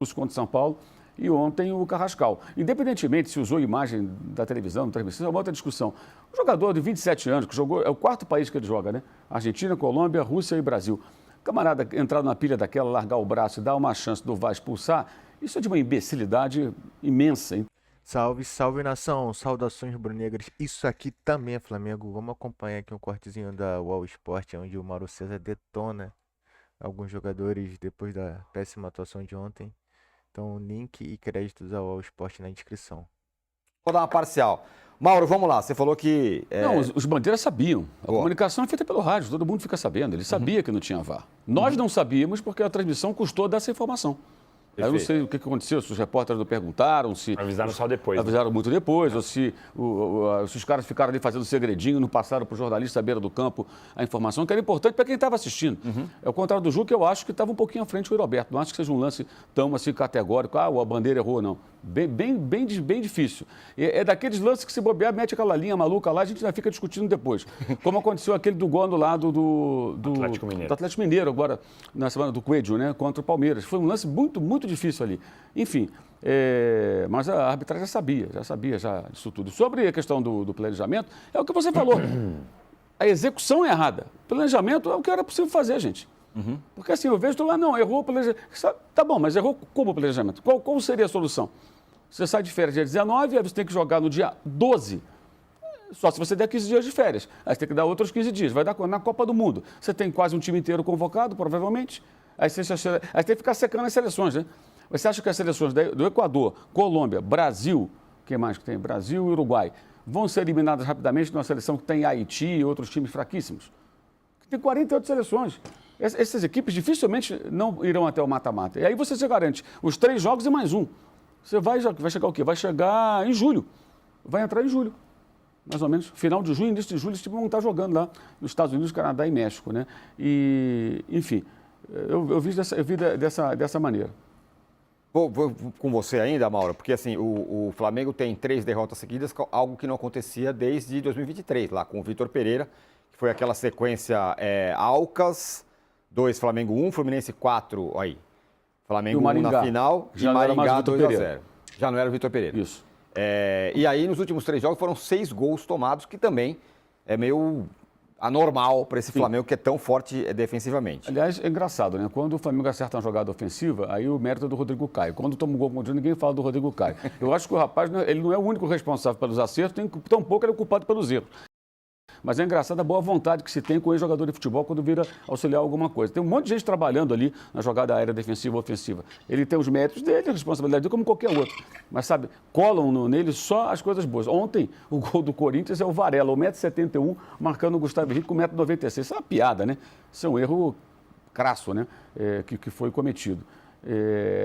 contra o São Paulo e ontem o Carrascal. Independentemente se usou imagem da televisão, transmissão, é uma outra discussão. O jogador de 27 anos, que jogou, é o quarto país que ele joga, né? Argentina, Colômbia, Rússia e Brasil. Camarada entrar numa pilha daquela, largar o braço e dar uma chance do VAR expulsar, isso é de uma imbecilidade imensa, hein? Salve, salve nação, saudações rubro-negras. Isso aqui também é Flamengo. Vamos acompanhar aqui um cortezinho da UOL Sport, onde o Mauro César detona alguns jogadores depois da péssima atuação de ontem. Então, link e créditos ao UOL Sport na descrição. Vou dar uma parcial. Mauro, vamos lá. Você falou que... Não, os bandeiras sabiam. A Boa. comunicação é feita pelo rádio, todo mundo fica sabendo. Ele sabia que não tinha VAR. Nós não sabíamos porque a transmissão custou dessa informação. Aí eu não sei o que aconteceu, se os repórteres não perguntaram, se... Avisaram só depois. Avisaram muito depois, ou se os caras ficaram ali fazendo segredinho, não passaram para o jornalista à beira do campo a informação, que era importante para quem estava assistindo. É o contrário do Ju, que eu acho que estava um pouquinho à frente do Roberto. Não acho que seja um lance tão assim categórico, a bandeira errou, não. Bem difícil. É daqueles lances que se bobear, mete aquela linha maluca lá, a gente já fica discutindo depois. Como aconteceu aquele do gol anulado do Atlético Mineiro, agora, na semana do Coelho, né, contra o Palmeiras. Foi um lance muito difícil ali. Enfim, mas a arbitragem já sabia disso tudo. Sobre a questão do planejamento, é o que você falou. A execução é errada. O planejamento é o que era possível fazer, gente. Porque assim, eu vejo lá, não, errou o planejamento. Tá bom, mas errou como o planejamento? Qual seria a solução? Você sai de férias dia 19, aí você tem que jogar no dia 12. Só se você der 15 dias de férias. Aí você tem que dar outros 15 dias. Vai dar na Copa do Mundo. Você tem quase um time inteiro convocado, provavelmente. Aí você tem que ficar secando as seleções, né? Você acha que as seleções do Equador, Colômbia, Brasil, quem mais que tem? Brasil e Uruguai, vão ser eliminadas rapidamente numa seleção que tem Haiti e outros times fraquíssimos? Tem 48 seleções. Essas equipes dificilmente não irão até o mata-mata. E aí você se garante os 3 jogos e mais um. Você vai chegar o quê? Vai chegar em julho. Vai entrar em julho. Mais ou menos. Final de junho, início de julho, esse time vão estar jogando lá nos Estados Unidos, Canadá e México, né? E, enfim, eu vi dessa maneira. Vou com você ainda, Mauro, porque assim, o Flamengo tem 3 derrotas seguidas, algo que não acontecia desde 2023, lá com o Vitor Pereira, que foi aquela sequência Alcas, 2 Flamengo 1, Fluminense 4, aí. Flamengo 1 na final e Maringá 2-0. Já não era o Vitor Pereira. Isso. E aí, nos últimos 3 jogos, foram 6 gols tomados, que também é meio anormal para esse Flamengo que é tão forte defensivamente. Aliás, é engraçado, né? Quando o Flamengo acerta uma jogada ofensiva, aí o mérito é do Rodrigo Caio. Quando toma um gol contra ninguém fala do Rodrigo Caio. Eu acho que o rapaz, ele não é o único responsável pelos acertos, tampouco ele é o culpado pelos erros. Mas é engraçado a boa vontade que se tem com o ex-jogador de futebol quando vira auxiliar alguma coisa. Tem um monte de gente trabalhando ali na jogada aérea defensiva ou ofensiva. Ele tem os méritos dele, a responsabilidade dele, como qualquer outro. Mas, sabe, colam nele só as coisas boas. Ontem, o gol do Corinthians é o Varela, 1,71 m, marcando o Gustavo Henrique com 1,96 m. Isso é uma piada, né? Isso é um erro crasso, né? Que foi cometido.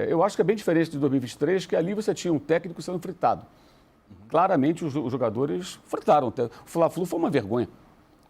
Eu acho que é bem diferente de 2023, que ali você tinha um técnico sendo fritado. Claramente os jogadores fritaram. O Fla-Flu foi uma vergonha.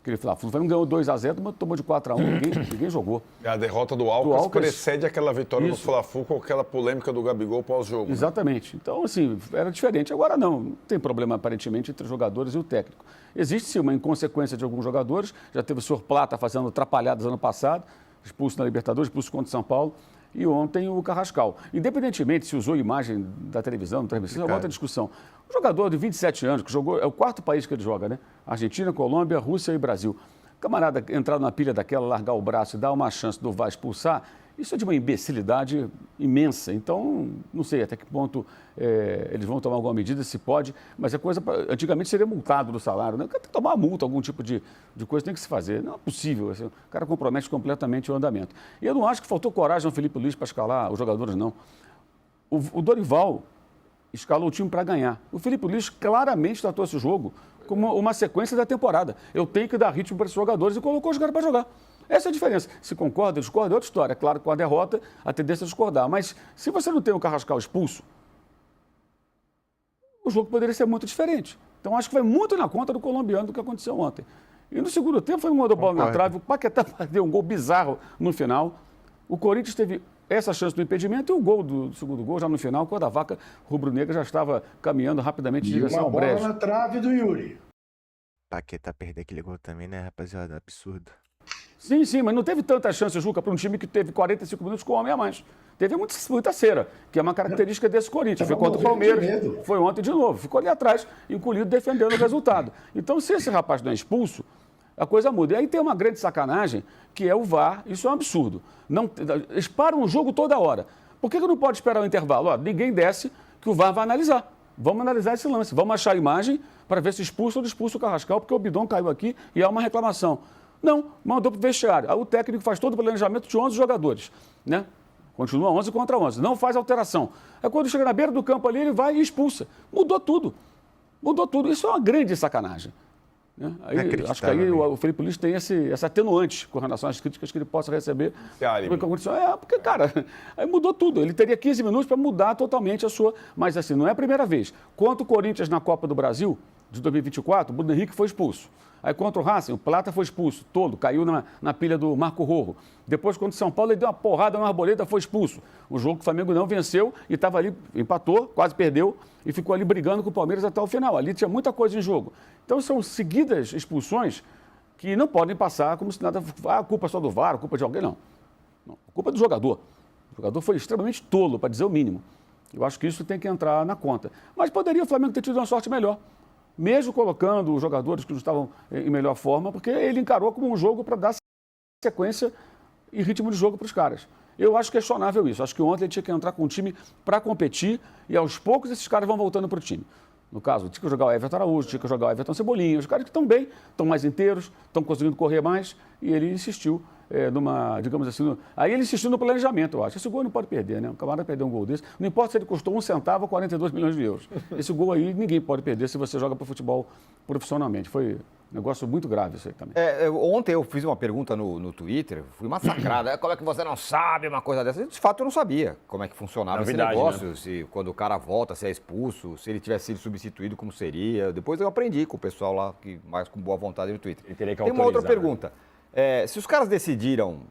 Aquele Fla-Flu não ganhou 2-0, mas tomou de 4-1, ninguém jogou. A derrota do Alcas precede aquela vitória do Fla-Flu com aquela polêmica do Gabigol pós-jogo. Exatamente. Né? Então, assim, era diferente. Agora não tem problema aparentemente entre os jogadores e o técnico. Existe sim uma inconsequência de alguns jogadores. Já teve o senhor Plata fazendo atrapalhadas ano passado, expulso na Libertadores, expulso contra o São Paulo. E ontem o Carrascal. Independentemente se usou imagem da televisão, transmissão, é uma outra discussão. O jogador de 27 anos, que jogou, é o quarto país que ele joga, né? Argentina, Colômbia, Rússia e Brasil. Camarada entrar numa pilha daquela, largar o braço e dar uma chance do VAR expulsar, isso é de uma imbecilidade imensa. Então, não sei até que ponto eles vão tomar alguma medida, se pode, mas a coisa, antigamente seria multado do salário, né? Tem que tomar multa, algum tipo de coisa tem que se fazer. Não é possível, assim, o cara compromete completamente o andamento. E eu não acho que faltou coragem ao Felipe Luiz para escalar os jogadores, não. O Dorival escalou o time para ganhar. O Felipe Luiz claramente tratou esse jogo como uma sequência da temporada. Eu tenho que dar ritmo para esses jogadores e colocou os caras para jogar. Essa é a diferença. Se concorda, discorda, é outra história. É claro que com a derrota, a tendência é discordar. Mas se você não tem o Carrascal expulso, o jogo poderia ser muito diferente. Então, acho que vai muito na conta do colombiano do que aconteceu ontem. E no segundo tempo, foi um gol da bola na trave. O Paquetá deu um gol bizarro no final. O Corinthians teve essa chance do impedimento e o gol do segundo gol já no final, quando a vaca rubro-negra já estava caminhando rapidamente em direção ao brejo. E uma bola na trave do Yuri. Paquetá perder aquele gol também, né, rapaziada? Absurdo. Sim, mas não teve tanta chance, Juca, para um time que teve 45 minutos com um homem a mais. Teve muita cera, que é uma característica desse Corinthians. Foi contra o Palmeiras, foi ontem de novo. Ficou ali atrás, encolhido, defendendo o resultado. Então, se esse rapaz não é expulso, a coisa muda. E aí tem uma grande sacanagem, que é o VAR. Isso é um absurdo. Eles param o jogo toda hora. Por que não pode esperar o intervalo? Ó, ninguém desce, que o VAR vai analisar. Vamos analisar esse lance. Vamos achar a imagem para ver se expulsa ou não expulsa o Carrascal, porque o Bidon caiu aqui e há uma reclamação. Não, mandou para o vestiário. Aí o técnico faz todo o planejamento de 11 jogadores, né? Continua 11 contra 11, não faz alteração. Aí quando chega na beira do campo ali, ele vai e expulsa. Mudou tudo. Isso é uma grande sacanagem. Né? Aí, acho que aí o Felipe Luiz tem essa atenuante com relação às críticas que ele possa receber. Porque, cara, aí mudou tudo. Ele teria 15 minutos para mudar totalmente a sua... Mas assim, não é a primeira vez. Quanto o Corinthians na Copa do Brasil, de 2024, o Bruno Henrique foi expulso. Aí contra o Racing, o Plata foi expulso, todo, caiu na pilha do Marco Rorro. Depois, contra o São Paulo, ele deu uma porrada na Arboleda, foi expulso. O jogo que o Flamengo não venceu e estava ali, empatou, quase perdeu e ficou ali brigando com o Palmeiras até o final. Ali tinha muita coisa em jogo. Então, são seguidas expulsões que não podem passar como se nada... a culpa é só do VAR, a culpa de alguém, não. A culpa é do jogador. O jogador foi extremamente tolo, para dizer o mínimo. Eu acho que isso tem que entrar na conta. Mas poderia o Flamengo ter tido uma sorte melhor. Mesmo colocando os jogadores que não estavam em melhor forma, porque ele encarou como um jogo para dar sequência e ritmo de jogo para os caras. Eu acho questionável isso. Acho que ontem ele tinha que entrar com um time para competir e aos poucos esses caras vão voltando para o time. No caso, tinha que jogar o Everton Araújo, tinha que jogar o Everton Cebolinha. Os caras que estão bem, estão mais inteiros, estão conseguindo correr mais e ele insistiu digamos assim, aí ele insistiu no planejamento, eu acho. Esse gol não pode perder, né? O camarada perdeu um gol desse. Não importa se ele custou 1 centavo ou 42 milhões de euros. Esse gol aí ninguém pode perder se você joga para futebol profissionalmente. Foi um negócio muito grave isso aí também. Ontem eu fiz uma pergunta no Twitter, fui massacrado. Como é que você não sabe uma coisa dessa? De fato, eu não sabia como é que funcionava esse negócio, né? Se quando o cara volta, se é expulso, se ele tivesse sido substituído, como seria. Depois eu aprendi com o pessoal lá, que mais com boa vontade no Twitter. Ele teria que Tem uma outra pergunta. Né? Se os caras decidiram,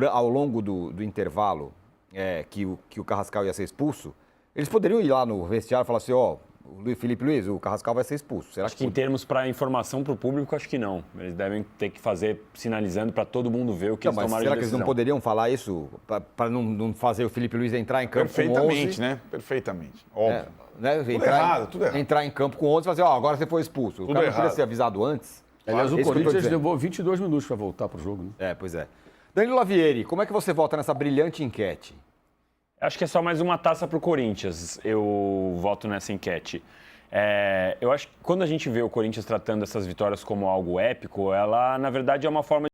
ao longo do intervalo, que o Carrascal ia ser expulso, eles poderiam ir lá no vestiário e falar assim, o Felipe Luiz, o Carrascal vai ser expulso. Será acho que em termos para informação para o público, acho que não. Eles devem ter que fazer sinalizando para todo mundo ver o que eles tomaram de decisão. Será que eles não poderiam falar isso para não fazer o Felipe Luiz entrar em campo com 11? Né? Perfeitamente, óbvio. Tudo errado. Entrar em campo com 11 e fazer, agora você foi expulso. O cara não podia ser avisado antes? Aliás, o Corinthians levou 22 minutos para voltar para o jogo, né? Pois é. Danilo Lavieri, como é que você vota nessa brilhante enquete? Acho que é só mais uma taça para o Corinthians, eu voto nessa enquete. Eu acho que quando a gente vê o Corinthians tratando essas vitórias como algo épico, ela, na verdade, é uma forma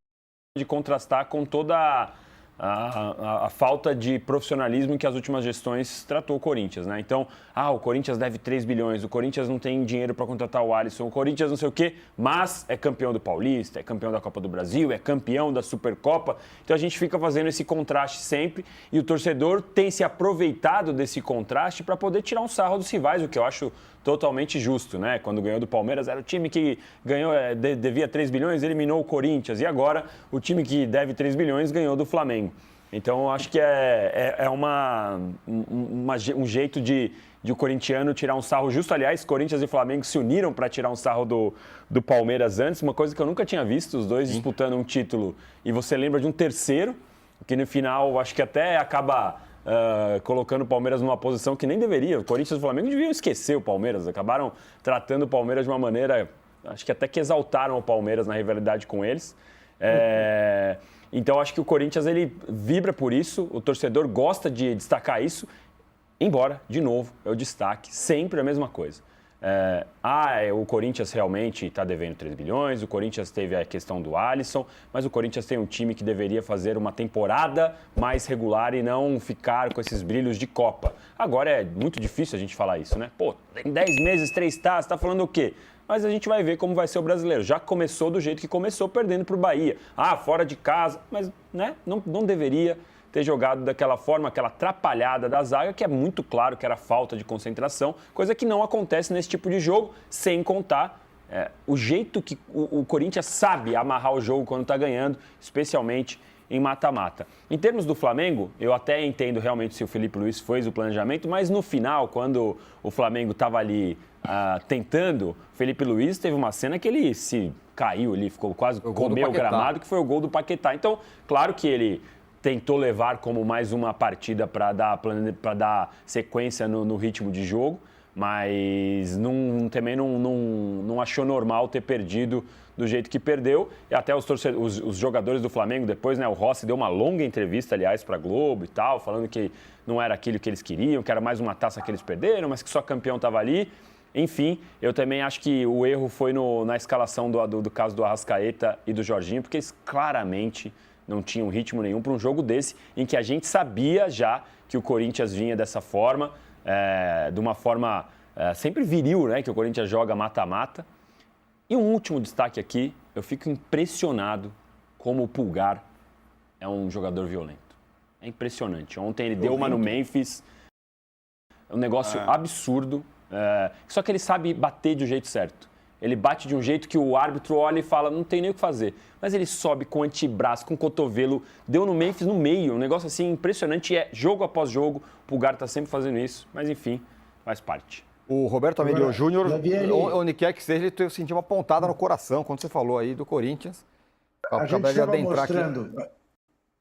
de contrastar com toda a falta de profissionalismo que as últimas gestões tratou o Corinthians, né? Então, o Corinthians deve 3 bilhões, o Corinthians não tem dinheiro para contratar o Alisson, o Corinthians não sei o quê, mas é campeão do Paulista, é campeão da Copa do Brasil, é campeão da Supercopa. Então a gente fica fazendo esse contraste sempre e o torcedor tem se aproveitado desse contraste para poder tirar um sarro dos rivais, o que eu acho totalmente justo, né? Quando ganhou do Palmeiras, era o time que ganhou, devia 3 bilhões, eliminou o Corinthians. E agora, o time que deve 3 bilhões ganhou do Flamengo. Então, acho que é um jeito de o corintiano tirar um sarro justo. Aliás, Corinthians e Flamengo se uniram para tirar um sarro do Palmeiras antes, uma coisa que eu nunca tinha visto, os dois disputando um título. E você lembra de um terceiro, que no final, acho que até acaba... colocando o Palmeiras numa posição que nem deveria. O Corinthians e o Flamengo deviam esquecer o Palmeiras. Acabaram tratando o Palmeiras de uma maneira, acho que até que exaltaram o Palmeiras na rivalidade com eles. Então, acho que o Corinthians ele vibra por isso. O torcedor gosta de destacar isso. Embora, de novo, eu destaque sempre a mesma coisa. O Corinthians realmente está devendo 3 bilhões, o Corinthians teve a questão do Alisson, mas o Corinthians tem um time que deveria fazer uma temporada mais regular e não ficar com esses brilhos de Copa. Agora é muito difícil a gente falar isso, né? Pô, tem 10 meses, 3 taças, tá falando o quê? Mas a gente vai ver como vai ser o brasileiro. Já começou do jeito que começou, perdendo para o Bahia. Fora de casa, mas né, não deveria ter jogado daquela forma, aquela atrapalhada da zaga, que é muito claro que era falta de concentração, coisa que não acontece nesse tipo de jogo, sem contar o jeito que o Corinthians sabe amarrar o jogo quando está ganhando, especialmente em mata-mata. Em termos do Flamengo, eu até entendo realmente se o Felipe Luiz fez o planejamento, mas no final, quando o Flamengo estava ali tentando, o Felipe Luiz teve uma cena que ele se caiu ali, ficou quase O gol do comeu o Paquetá. gramado, que foi o gol do Paquetá. Então, claro que ele tentou levar como mais uma partida para dar sequência no ritmo de jogo, mas também não achou normal ter perdido do jeito que perdeu. E até os jogadores do Flamengo depois, né? O Rossi deu uma longa entrevista, aliás, para a Globo e tal, falando que não era aquilo que eles queriam, que era mais uma taça que eles perderam, mas que só campeão estava ali. Enfim, eu também acho que o erro foi na escalação do caso do Arrascaeta e do Jorginho, porque eles claramente não tinham ritmo nenhum para um jogo desse, em que a gente sabia já que o Corinthians vinha dessa forma, de uma forma sempre viril, né? Que o Corinthians joga mata-mata. E um último destaque aqui, eu fico impressionado como o Pulgar é um jogador violento. É impressionante. Ontem ele deu uma no Memphis, um negócio absurdo, só que ele sabe bater de um jeito certo. Ele bate de um jeito que o árbitro olha e fala, não tem nem o que fazer. Mas ele sobe com antebraço, com cotovelo, deu no Memphis no meio, um negócio assim impressionante. E jogo após jogo, o Pulgar está sempre fazendo isso, mas enfim, faz parte. O Roberto Amedeo Júnior, Lavieri, onde quer que seja, ele sentiu uma pontada no coração quando você falou aí do Corinthians. a gente estava mostrando,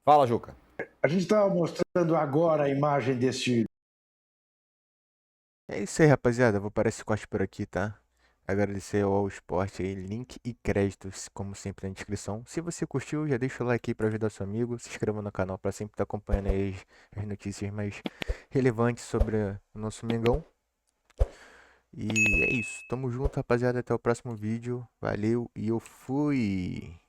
Fala, Juca. a gente estava mostrando agora a imagem desse. É isso aí, rapaziada. Vou parar esse corte por aqui, tá? Agradecer ao All Sport aí, link e créditos, como sempre, na descrição. Se você curtiu, já deixa o like aí pra ajudar seu amigo. Se inscreva no canal pra sempre estar acompanhando aí as notícias mais relevantes sobre o nosso Mengão. E é isso. Tamo junto, rapaziada. Até o próximo vídeo. Valeu e eu fui!